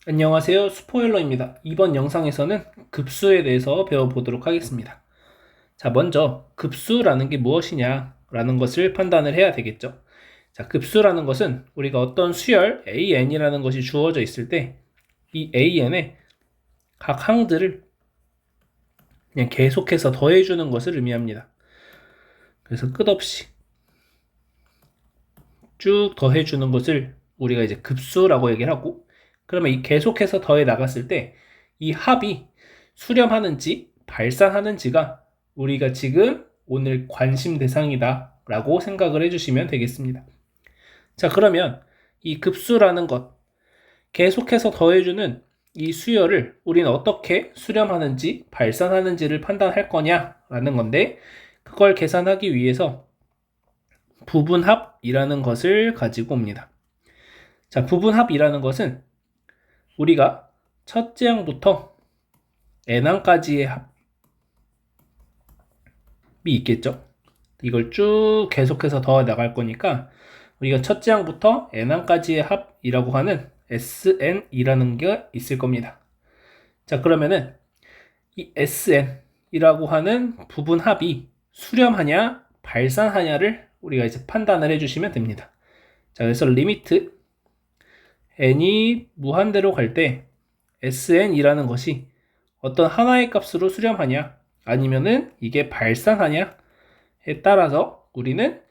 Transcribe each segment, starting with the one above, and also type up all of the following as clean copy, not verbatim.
안녕하세요. 스포일러입니다. 이번 영상에서는 급수에 대해서 배워보도록 하겠습니다. 자, 먼저 급수라는 게 무엇이냐 라는 것을 판단을 해야 되겠죠. 자, 급수라는 것은 우리가 어떤 수열 AN이라는 것이 주어져 있을 때 이 AN의 각 항들을 그냥 계속해서 더해주는 것을 의미합니다. 그래서 끝없이 쭉 더해주는 것을 우리가 이제 급수라고 얘기를 하고, 그러면 이 계속해서 더해 나갔을 때 이 합이 수렴하는지 발산하는지가 우리가 지금 오늘 관심 대상이다 라고 생각을 해주시면 되겠습니다. 자, 그러면 이 급수라는 것, 계속해서 더해주는 이 수열을 우리는 어떻게 수렴하는지 발산하는지를 판단할 거냐라는 건데, 그걸 계산하기 위해서 부분합이라는 것을 가지고 옵니다. 자, 부분합이라는 것은 우리가 첫째 항부터 n항까지의 합이 있겠죠. 이걸 쭉 계속해서 더해 나갈 거니까 우리가 첫째 항부터 n항까지의 합이라고 하는 sn이라는 게 있을 겁니다. 자, 그러면은 이 sn이라고 하는 부분합이 수렴하냐 발산하냐를 우리가 이제 판단을 해주시면 됩니다. 자, 그래서 리미트 n이 무한대로 갈 때 sn이라는 것이 어떤 하나의 값으로 수렴하냐 아니면은 이게 발산하냐에 따라서 우리는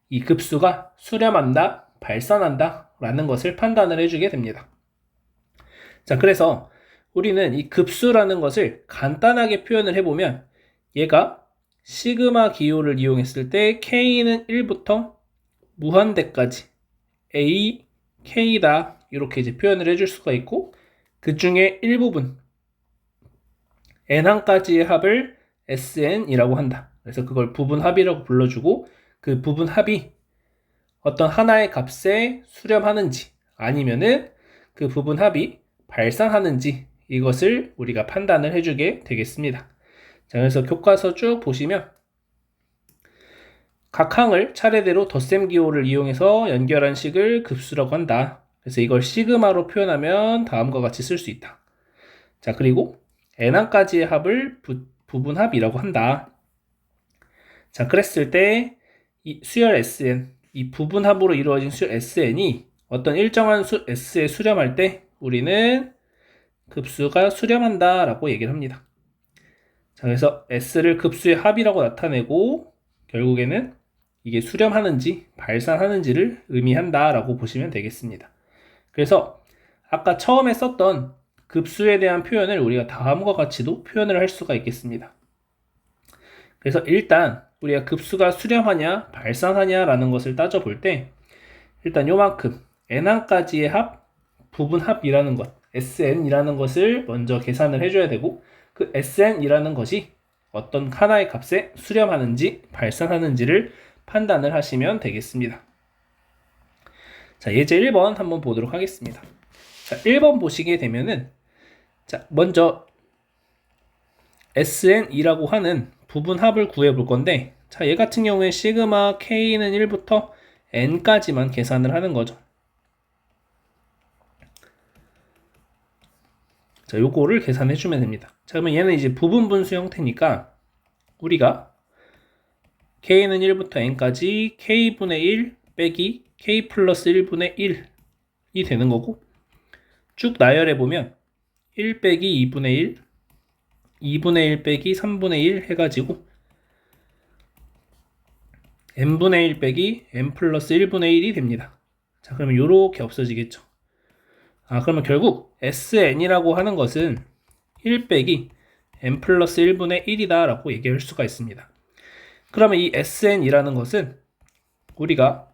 이 급수가 수렴한다 발산한다 라는 것을 판단을 해주게 됩니다. 자, 그래서 우리는 이 급수라는 것을 간단하게 표현을 해보면 얘가 시그마 기호를 이용했을 때 k는 1부터 무한대까지 a k다 이렇게 이제 표현을 해줄 수가 있고, 그 중에 일부분 n항까지의 합을 sn이라고 한다. 그래서 그걸 부분합이라고 불러주고, 그 부분합이 어떤 하나의 값에 수렴하는지 아니면은 그 부분합이 발산하는지 이것을 우리가 판단을 해주게 되겠습니다. 자, 그래서 교과서 쭉 보시면 각 항을 차례대로 덧셈 기호를 이용해서 연결한 식을 급수라고 한다. 그래서 이걸 시그마로 표현하면 다음과 같이 쓸 수 있다. 자, 그리고 n항까지의 합을 부분합이라고 한다. 자, 그랬을 때 이 수열 SN, 이 부분합으로 이루어진 수열 SN이 어떤 일정한 수 S에 수렴할 때 우리는 급수가 수렴한다 라고 얘기를 합니다. 자, 그래서 S를 급수의 합이라고 나타내고 결국에는 이게 수렴하는지 발산하는지를 의미한다 라고 보시면 되겠습니다. 그래서 아까 처음에 썼던 급수에 대한 표현을 우리가 다음과 같이도 표현을 할 수가 있겠습니다. 그래서 일단 우리가 급수가 수렴하냐 발산하냐 라는 것을 따져볼 때 일단 요만큼 n항까지의 합, 부분합이라는 것 sn이라는 것을 먼저 계산을 해줘야 되고, 그 sn이라는 것이 어떤 하나의 값에 수렴하는지 발산하는지를 판단을 하시면 되겠습니다. 자, 예제 1번 한번 보도록 하겠습니다. 자, 1번 보시게 되면은 자, 먼저 sn이라고 하는 부분합을 구해 볼 건데, 자, 얘 같은 경우에 시그마 k는 1부터 n까지만 계산을 하는 거죠. 자, 요거를 계산해 주면 됩니다. 자, 그러면 얘는 이제 부분 분수 형태니까 우리가 k는 1부터 n까지 k분의 1 빼기 k 플러스 1분의 1이 되는 거고, 쭉 나열해 보면 1 빼기 2분의 1, 2분의 1 빼기 3분의 1 해가지고 n분의 1 빼기 n 플러스 1분의 1이 됩니다. 자, 그러면 요렇게 없어지겠죠. 아, 그러면 결국 sn이라고 하는 것은 1 빼기 n 플러스 1분의 1이다 라고 얘기할 수가 있습니다. 그러면 이 sn이라는 것은 우리가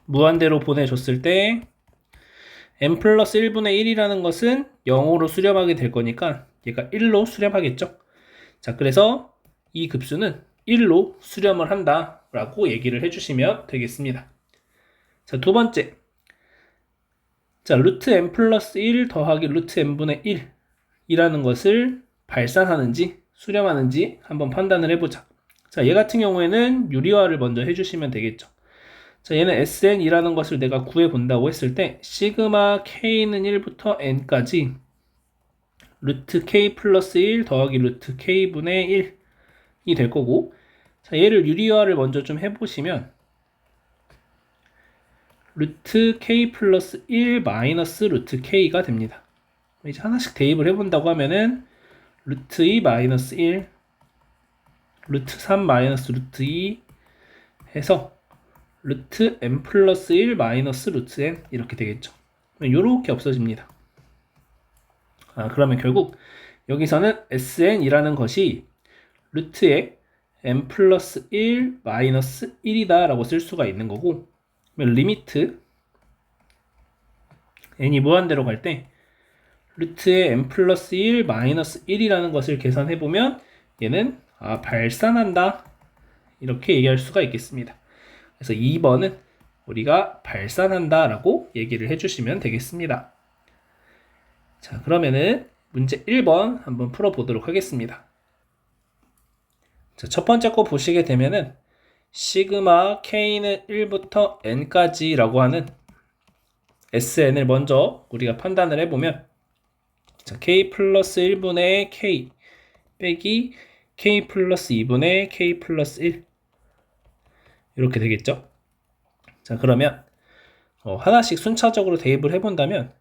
무한대로 보내줬을 때 n 플러스 1분의 1이라는 것은 0으로 수렴하게 될 거니까 얘가 1로 수렴하겠죠. 자, 그래서 이 급수는 1로 수렴을 한다 라고 얘기를 해주시면 되겠습니다. 자, 두 번째, 자, 루트 n 플러스 1 더하기 루트 n분의 1 이라는 것을 발산하는지 수렴하는지 한번 판단을 해보자. 자, 얘 같은 경우에는 유리화를 먼저 해주시면 되겠죠. 자, 얘는 SN이라는 것을 내가 구해본다고 했을 때 시그마 K는 1부터 N까지 루트 K 플러스 1 더하기 루트 K분의 1이 될 거고, 자, 얘를 유리화를 먼저 좀 해보시면 루트 K 플러스 1 마이너스 루트 K가 됩니다. 이제 하나씩 대입을 해본다고 하면은 루트 2 마이너스 1 루트 3 마이너스 루트 2 해서 루트 n 플러스 1 마이너스 루트 n 이렇게 되겠죠. 요렇게 없어집니다. 그러면 결국 여기서는 sn이라는 것이 루트에 n 플러스 1 마이너스 1이다 라고 쓸 수가 있는 거고, 그러면 리미트 n이 무한대로 갈 때 루트에 n 플러스 1 마이너스 1이라는 것을 계산해보면 얘는 발산한다 이렇게 얘기할 수가 있겠습니다. 그래서 2번은 우리가 발산한다 라고 얘기를 해주시면 되겠습니다. 자, 그러면은 문제 1번 한번 풀어보도록 하겠습니다. 자, 첫 번째 거 보시게 되면은 시그마 K는 1부터 N까지 라고 하는 SN을 먼저 우리가 판단을 해보면, 자, K 플러스 1분의 K 빼기 K 플러스 2분의 K 플러스 1 이렇게 되겠죠. 자, 그러면 하나씩 순차적으로 대입을 해본다면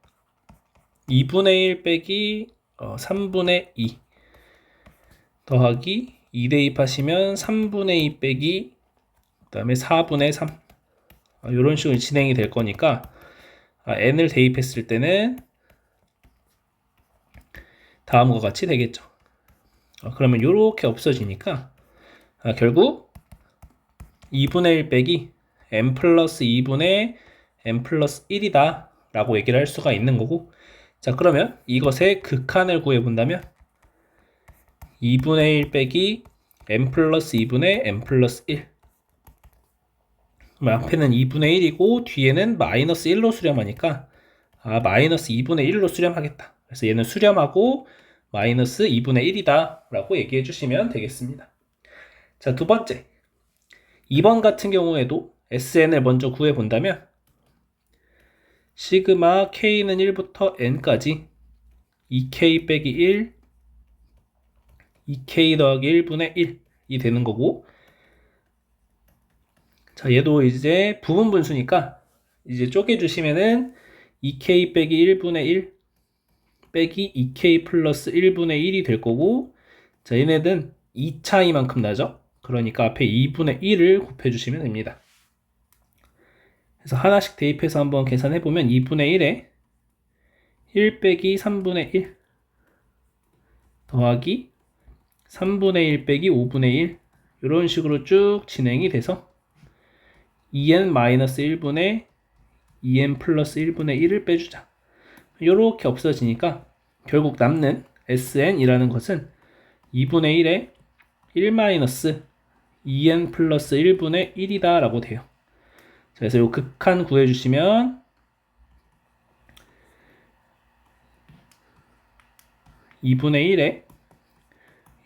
2분의 1 빼기 3분의 2 더하기 2 대입하시면 3분의 2 빼기 그 다음에 4분의 3 이런 식으로 진행이 될 거니까 n을 대입했을 때는 다음과 같이 되겠죠. 그러면 이렇게 없어지니까 결국 2분의 1 빼기 n 플러스 2분의 n 플러스 1이다 라고 얘기를 할 수가 있는 거고, 자, 그러면 이것의 극한을 구해본다면 2분의 1 빼기 n 플러스 2분의 n 플러스 1, 앞에는 2분의 1이고 뒤에는 마이너스 1로 수렴하니까 마이너스 2분의 1로 수렴하겠다. 그래서 얘는 수렴하고 마이너스 2분의 1이다 라고 얘기해 주시면 되겠습니다. 자, 두 번째 2번 같은 경우에도 SN을 먼저 구해본다면 시그마 K는 1부터 N까지 2K 빼기 1 2K 더하기 1분의 1이 되는 거고, 자, 얘도 이제 부분 분수니까 이제 쪼개주시면은 2K 빼기 1분의 1 빼기 2K 플러스 1분의 1이 될 거고, 자, 얘네는 2차이만큼 나죠? 그러니까 앞에 2분의 1을 곱해주시면 됩니다. 그래서 하나씩 대입해서 한번 계산해보면 2분의 1에 1 빼기 3분의 1 더하기 3분의 1 빼기 5분의 1 이런 식으로 쭉 진행이 돼서 2n-1분의 2n 플러스 1분의 1을 빼주자. 이렇게 없어지니까 결국 남는 SN이라는 것은 2분의 1에 1-2n 플러스 1분의 1이다 라고 돼요. 그래서 이 극한 구해주시면 2분의 1에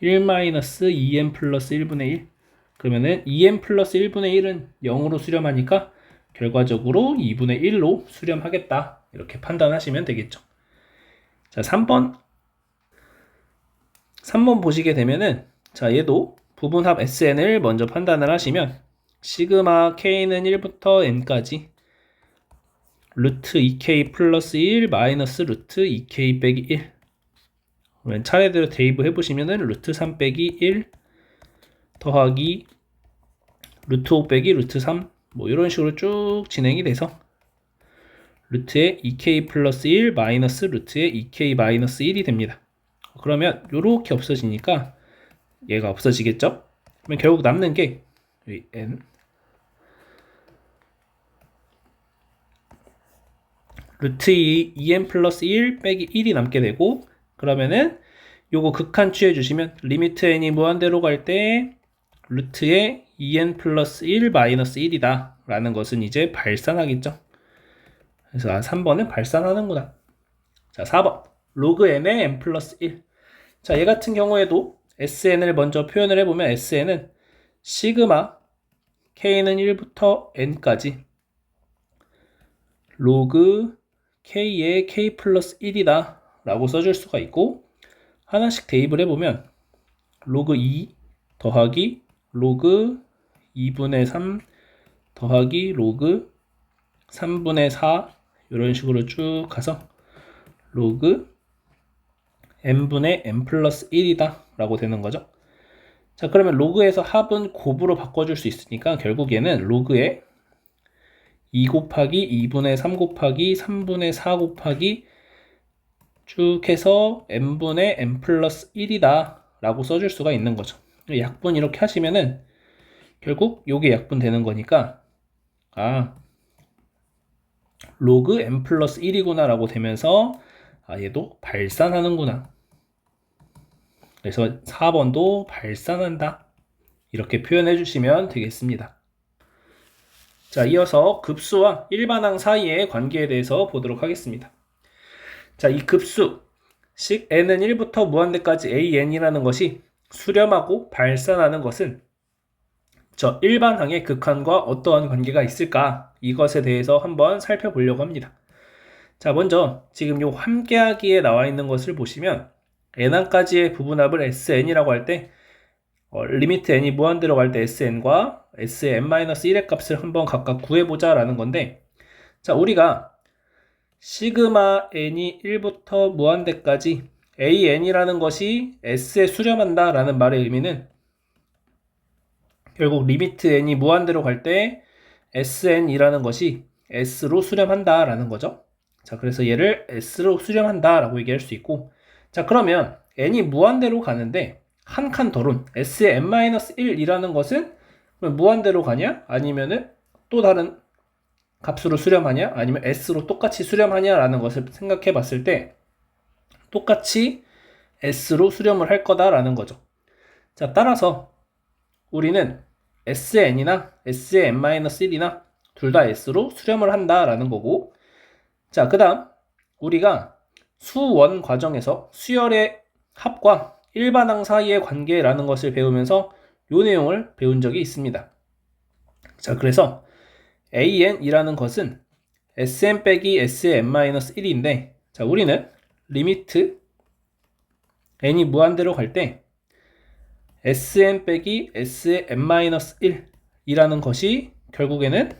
1-2n 플러스 1분의 1, 그러면은 2n 플러스 1분의 1은 0으로 수렴하니까 결과적으로 2분의 1로 수렴하겠다 이렇게 판단하시면 되겠죠. 자, 3번 보시게 되면은, 자, 얘도 부분합 SN을 먼저 판단을 하시면 시그마 K는 1부터 N까지 루트 2K 플러스 1 마이너스 루트 2K 빼기 1, 그러면 차례대로 대입을 해보시면은 루트 3 빼기 1 더하기 루트 5 빼기 루트 3 뭐 이런 식으로 쭉 진행이 돼서 루트에 2K 플러스 1 마이너스 루트에 2K 마이너스 1이 됩니다. 그러면 요렇게 없어지니까 얘가 없어지겠죠? 그러면 결국 남는 게 n 루트 2n 플러스 1 빼기 1이 남게 되고, 그러면은 요거 극한 취해 주시면 리미트 n이 무한대로 갈 때 루트에 2n 플러스 1 마이너스 1이다 라는 것은 이제 발산하겠죠. 그래서 3번은 발산하는구나. 자, 4번 로그 n의 n 플러스 1. 자, 얘 같은 경우에도 SN을 먼저 표현을 해보면 SN은 시그마 K는 1부터 N까지 로그 k의 k 플러스 1이다 라고 써줄 수가 있고, 하나씩 대입을 해보면 로그 2 더하기 로그 2분의 3 더하기 로그 3분의 4 이런 식으로 쭉 가서 로그 n분의 n 플러스 1이다 라고 되는 거죠. 자, 그러면 로그에서 합은 곱으로 바꿔줄 수 있으니까 결국에는 로그에 2 곱하기 2분의 3 곱하기 3분의 4 곱하기 쭉 해서 n분의 n 플러스 1이다 라고 써줄 수가 있는 거죠. 약분 이렇게 하시면은 결국 요게 약분 되는 거니까, 로그 n 플러스 1이구나 라고 되면서 얘도 발산하는구나. 그래서 4번도 발산한다 이렇게 표현해 주시면 되겠습니다. 자, 이어서 급수와 일반항 사이의 관계에 대해서 보도록 하겠습니다. 자, 이 급수 식 n은 1부터 무한대까지 an이라는 것이 수렴하고 발산하는 것은 저 일반항의 극한과 어떠한 관계가 있을까, 이것에 대해서 한번 살펴보려고 합니다. 자, 먼저 지금 요 함께하기에 나와 있는 것을 보시면 n항까지의 부분합을 sn이라고 할 때 리미트 n이 무한대로 갈 때 sn과 sn-1의 값을 한번 각각 구해보자 라는 건데, 자, 우리가 시그마 n이 1부터 무한대까지 an이라는 것이 s에 수렴한다 라는 말의 의미는 결국 리미트 n이 무한대로 갈 때 sn이라는 것이 s로 수렴한다 라는 거죠. 자, 그래서 얘를 s로 수렴한다 라고 얘기할 수 있고, 자, 그러면 n이 무한대로 가는데 한 칸 더론 s의 n-1이라는 것은 무한대로 가냐? 아니면은 또 다른 값으로 수렴하냐? 아니면 s로 똑같이 수렴하냐? 라는 것을 생각해 봤을 때 똑같이 s로 수렴을 할 거다라는 거죠. 자, 따라서 우리는 sn이나 s의 n-1이나 둘 다 s로 수렴을 한다라는 거고, 자, 그 다음 우리가 수원 과정에서 수열의 합과 일반항 사이의 관계라는 것을 배우면서 이 내용을 배운 적이 있습니다. 자, 그래서 an이라는 것은 sn 빼기 s의 n-1인데, 자, 우리는 리미트 n이 무한대로 갈 때 sn 빼기 s의 n-1이라는 것이 결국에는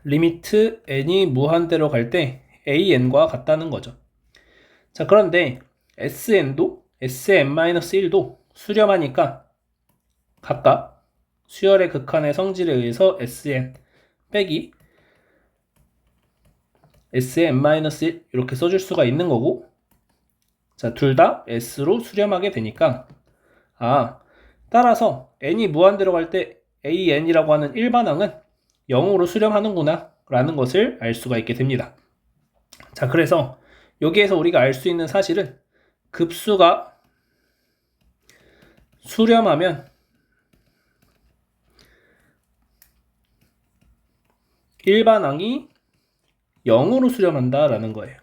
리미트 n이 무한대로 갈 때 an과 같다는 거죠. 자, 그런데 sn도 sn-1도 수렴하니까 각각 수열의 극한의 성질에 의해서 sn 빼기 sn-1 이렇게 써줄 수가 있는 거고, 자, 둘 다 s로 수렴하게 되니까 따라서 n이 무한대로 갈 때 an이라고 하는 일반항은 0으로 수렴하는구나 라는 것을 알 수가 있게 됩니다. 자, 그래서 여기에서 우리가 알 수 있는 사실은 급수가 수렴하면 일반항이 0으로 수렴한다 라는 거예요.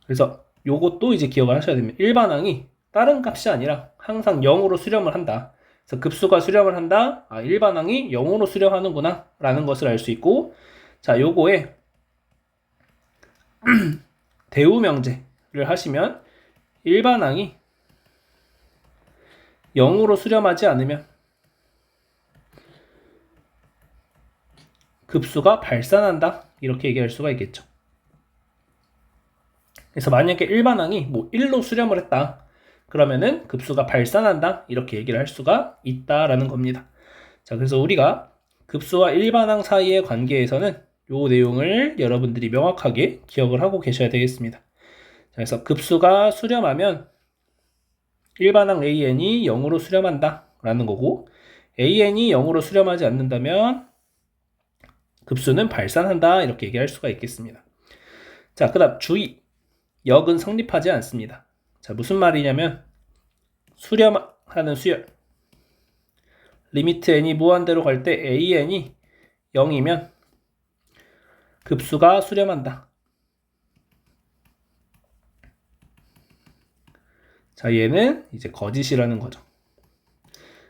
그래서 요것도 이제 기억을 하셔야 됩니다. 일반항이 다른 값이 아니라 항상 0으로 수렴을 한다. 그래서 급수가 수렴을 한다. 일반항이 0으로 수렴하는구나 라는 것을 알 수 있고, 자, 요거에 대우 명제를 하시면 일반항이 0으로 수렴하지 않으면 급수가 발산한다 이렇게 얘기할 수가 있겠죠. 그래서 만약에 일반항이 뭐 1로 수렴을 했다 그러면은 급수가 발산한다 이렇게 얘기를 할 수가 있다라는 겁니다. 자, 그래서 우리가 급수와 일반항 사이의 관계에서는 요 내용을 여러분들이 명확하게 기억을 하고 계셔야 되겠습니다. 자, 그래서 급수가 수렴하면 일반항 an이 0으로 수렴한다 라는 거고, an이 0으로 수렴하지 않는다면 급수는 발산한다 이렇게 얘기할 수가 있겠습니다. 자, 그 다음 주의, 역은 성립하지 않습니다. 자, 무슨 말이냐면 수렴하는 수열 리미트 n이 무한대로 갈 때 an이 0이면 급수가 수렴한다. 자, 얘는 이제 거짓이라는 거죠.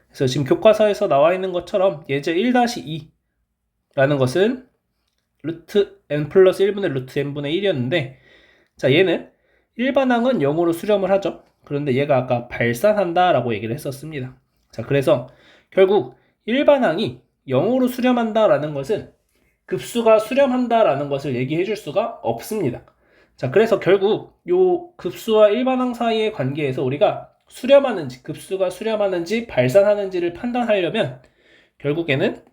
그래서 지금 교과서에서 나와 있는 것처럼 예제 1-2 라는 것은 루트 n 플러스 1분의 루트 n분의 1이었는데, 자, 얘는 일반항은 0으로 수렴을 하죠. 그런데 얘가 아까 발산한다 라고 얘기를 했었습니다. 자, 그래서 결국 일반항이 0으로 수렴한다 라는 것은 급수가 수렴한다 라는 것을 얘기해 줄 수가 없습니다. 자, 그래서 결국 요 급수와 일반항 사이의 관계에서 우리가 수렴하는지, 급수가 수렴하는지 발산하는지를 판단하려면 결국에는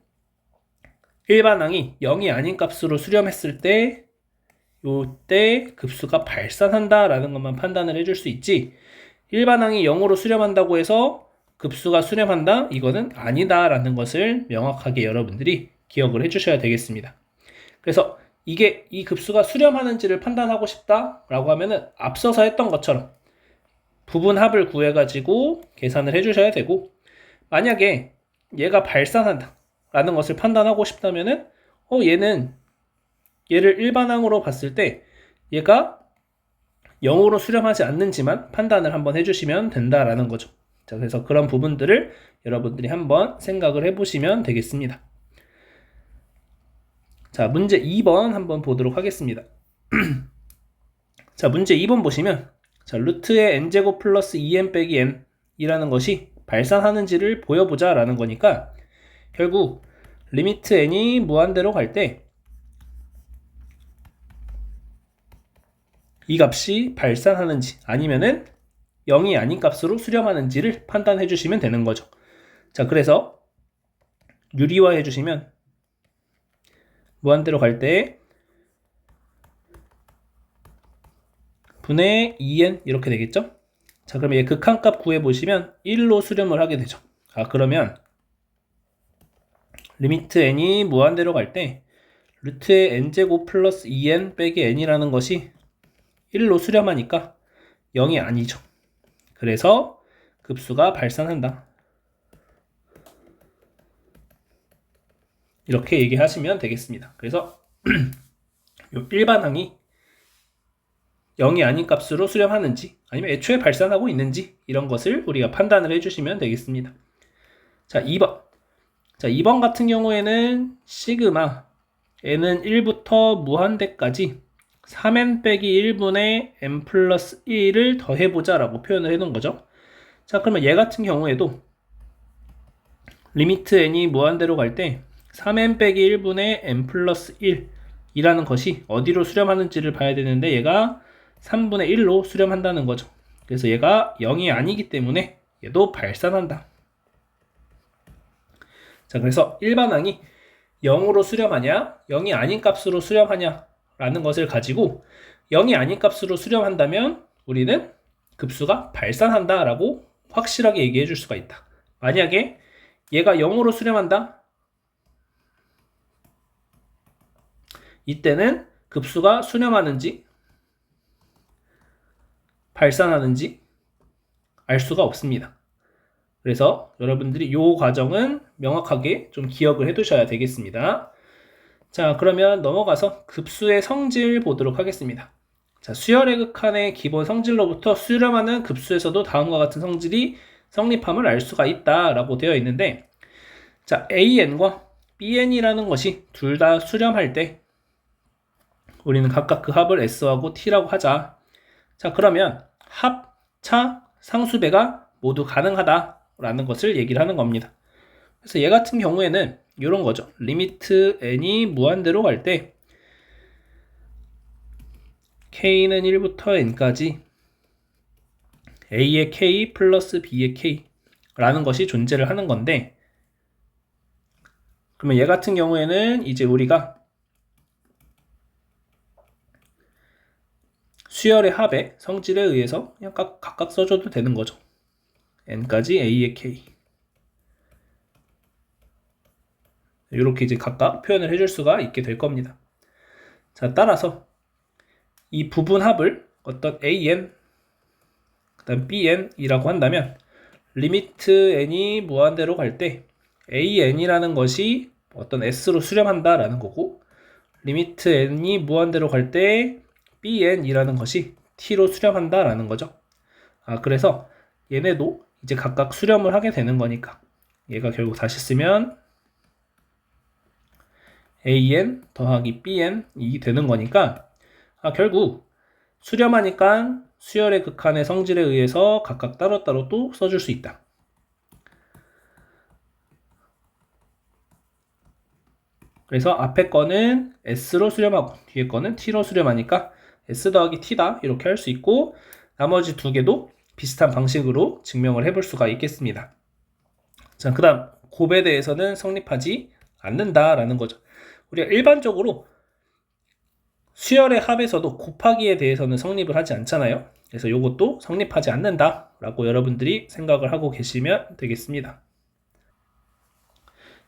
일반항이 0이 아닌 값으로 수렴했을 때 요때 급수가 발산한다 라는 것만 판단을 해줄 수 있지, 일반항이 0으로 수렴한다고 해서 급수가 수렴한다? 이거는 아니다 라는 것을 명확하게 여러분들이 기억을 해주셔야 되겠습니다. 그래서 이게 이 급수가 수렴하는지를 판단하고 싶다 라고 하면은 앞서서 했던 것처럼 부분합을 구해가지고 계산을 해주셔야 되고, 만약에 얘가 발산한다 라는 것을 판단하고 싶다면은 얘를 일반항으로 봤을 때 얘가 0으로 수렴하지 않는지만 판단을 한번 해주시면 된다라는 거죠. 자, 그래서 그런 부분들을 여러분들이 한번 생각을 해보시면 되겠습니다. 자, 문제 2번 한번 보도록 하겠습니다. 자, 문제 2번 보시면, 자, 루트의 n제곱 플러스 2n 빼기 n 이라는 것이 발산하는지를 보여보자 라는 거니까, 결국 리미트 n이 무한대로 갈 때 이 값이 발산하는지 아니면은 0이 아닌 값으로 수렴하는지를 판단해 주시면 되는 거죠. 자, 그래서 유리화 해주시면 무한대로 갈 때 분의 2n 이렇게 되겠죠. 자, 그러면 얘 극한값 구해보시면 1로 수렴을 하게 되죠. 그러면 리미트 n이 무한대로 갈 때 루트의 n제곱 플러스 2n 빼기 n이라는 것이 1로 수렴하니까 0이 아니죠. 그래서 급수가 발산한다. 이렇게 얘기하시면 되겠습니다. 그래서 일반항이 0이 아닌 값으로 수렴하는지 아니면 애초에 발산하고 있는지 이런 것을 우리가 판단을 해주시면 되겠습니다. 자, 2번. 자, 2번 같은 경우에는 시그마 n은 1부터 무한대까지 3n 빼기 1분의 n 플러스 1을 더해보자 라고 표현을 해놓은 거죠. 자, 그러면 얘 같은 경우에도 리미트 n이 무한대로 갈 때 3n 빼기 1분의 n 플러스 1 이라는 것이 어디로 수렴하는지를 봐야 되는데 얘가 3분의 1로 수렴한다는 거죠. 그래서 얘가 0이 아니기 때문에 얘도 발산한다. 자, 그래서 일반항이 0으로 수렴하냐 0이 아닌 값으로 수렴하냐 라는 것을 가지고 0이 아닌 값으로 수렴한다면 우리는 급수가 발산한다 라고 확실하게 얘기해 줄 수가 있다. 만약에 얘가 0으로 수렴한다, 이때는 급수가 수렴하는지 발산하는지 알 수가 없습니다. 그래서 여러분들이 이 과정은 명확하게 좀 기억을 해 두셔야 되겠습니다. 자, 그러면 넘어가서 급수의 성질 보도록 하겠습니다. 자, 수열의 극한의 기본 성질로부터 수렴하는 급수에서도 다음과 같은 성질이 성립함을 알 수가 있다라고 되어 있는데, 자, AN과 BN이라는 것이 둘 다 수렴할 때 우리는 각각 그 합을 S하고 T라고 하자. 자, 그러면 합, 차, 상수배가 모두 가능하다라는 것을 얘기를 하는 겁니다. 그래서 얘 같은 경우에는 이런 거죠. 리미트 n이 무한대로 갈 때 k는 1부터 n까지 a의 k 플러스 b의 k 라는 것이 존재를 하는 건데, 그러면 얘 같은 경우에는 이제 우리가 수열의 합의 성질에 의해서 그냥 각각 써줘도 되는 거죠. n까지 a의 k 이렇게 이제 각각 표현을 해줄 수가 있게 될 겁니다. 자, 따라서 이 부분합을 어떤 an 그 다음 bn이라고 한다면 리미트 n이 무한대로 갈 때 an이라는 것이 어떤 s로 수렴한다 라는 거고, 리미트 n이 무한대로 갈 때 bn이라는 것이 t로 수렴한다 라는 거죠. 그래서 얘네도 이제 각각 수렴을 하게 되는 거니까 얘가 결국 다시 쓰면 AN 더하기 BN이 되는 거니까 결국 수렴하니까 수열의 극한의 성질에 의해서 각각 따로따로 또 써줄 수 있다. 그래서 앞에 거는 S로 수렴하고 뒤에 거는 T로 수렴하니까 S 더하기 T다 이렇게 할 수 있고 나머지 두 개도 비슷한 방식으로 증명을 해볼 수가 있겠습니다. 자, 그 다음 곱에 대해서는 성립하지 않는다라는 거죠. 우리가 일반적으로 수열의 합에서도 곱하기에 대해서는 성립을 하지 않잖아요. 그래서 이것도 성립하지 않는다라고 여러분들이 생각을 하고 계시면 되겠습니다.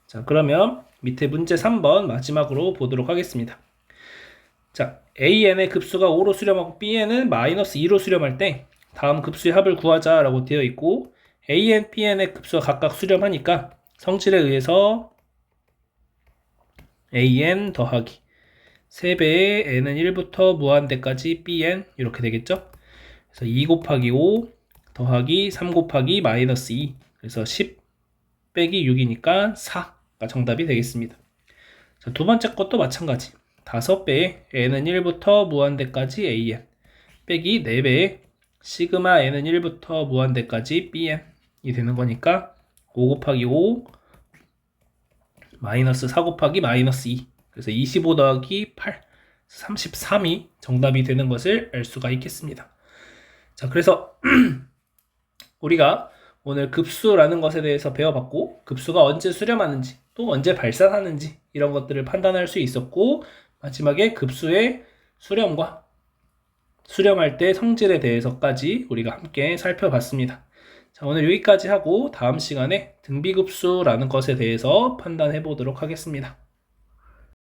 자, 그러면 밑에 문제 3번 마지막으로 보도록 하겠습니다. 자, AN의 급수가 5로 수렴하고 BN은 마이너스 2로 수렴할 때 다음 급수의 합을 구하자라고 되어 있고 AN, BN의 급수가 각각 수렴하니까 성질에 의해서 AN 더하기 3배의 n은 1부터 무한대까지 bn 이렇게 되겠죠. 그래서 2 곱하기 5 더하기 3 곱하기 마이너스 2 그래서 10 빼기 6이니까 4가 정답이 되겠습니다. 자, 두 번째 것도 마찬가지 5배의 n은 1부터 무한대까지 an 빼기 4배의 시그마 n은 1부터 무한대까지 bn이 되는 거니까 5 곱하기 5 마이너스 4 곱하기 마이너스 2 그래서 25 더하기 8 33이 정답이 되는 것을 알 수가 있겠습니다. 자, 그래서 우리가 오늘 급수라는 것에 대해서 배워봤고 급수가 언제 수렴하는지 또 언제 발산하는지 이런 것들을 판단할 수 있었고 마지막에 급수의 수렴과 수렴할 때 성질에 대해서까지 우리가 함께 살펴봤습니다. 자, 오늘 여기까지 하고 다음 시간에 등비급수라는 것에 대해서 판단해 보도록 하겠습니다.